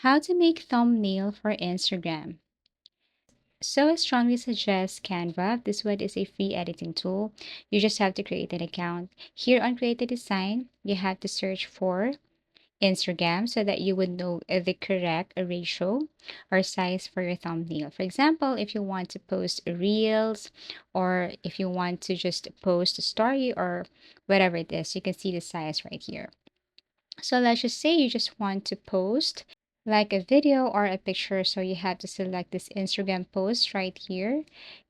How to make thumbnail for Instagram. So I strongly suggest Canva. This one is a free editing tool. You just have to create an account. Here on Create a Design, you have to search for Instagram so that you would know the correct ratio or size for your thumbnail. For example, if you want to post reels or if you want to just post a story or whatever it is, you can see the size right here. So let's just say you just want to post like a video or a picture. So you have to select this Instagram post right here.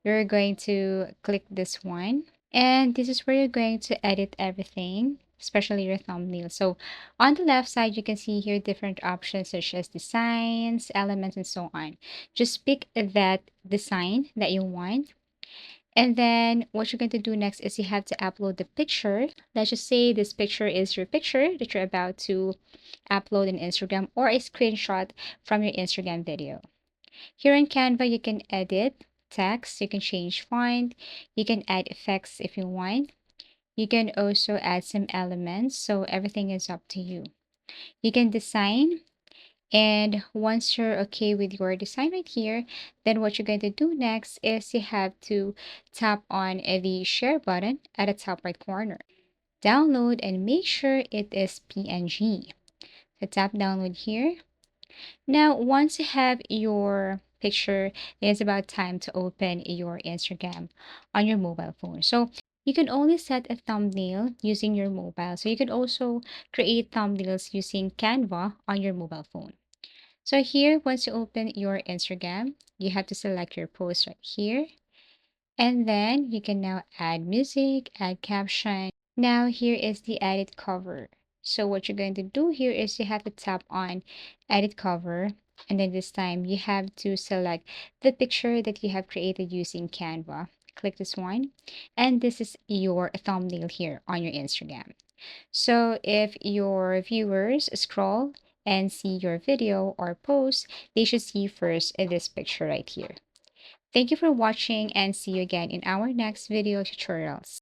You're going to click this one. And this is where you're going to edit everything, especially your thumbnail. So on the left side, you can see here different options such as designs, elements, and so on. Just pick that design that you want. And then what you're going to do next is you have to upload the picture. Let's just say this picture is your picture that you're about to upload in Instagram or a screenshot from your Instagram video. Here in Canva, you can edit text, you can change font, you can add effects if you want. You can also add some elements, so everything is up to you. You can design, and once you're okay with your design right here, then what you're going to do next is you have to tap on the share button at the top right corner. Download and make sure it is PNG. So tap download here. Now, once you have your picture, it's about time to open your Instagram on your mobile phone. So you can only set a thumbnail using your mobile. So you can also create thumbnails using Canva on your mobile phone. So here, once you open your Instagram, you have to select your post right here. And then you can now add music, add caption. Now here is the edit cover. So what you're going to do here is you have to tap on edit cover. And then this time you have to select the picture that you have created using Canva. Click this one. And this is your thumbnail here on your Instagram. So if your viewers scroll and see your video or post, they should see first this picture right here. Thank you for watching and see you again in our next video tutorials.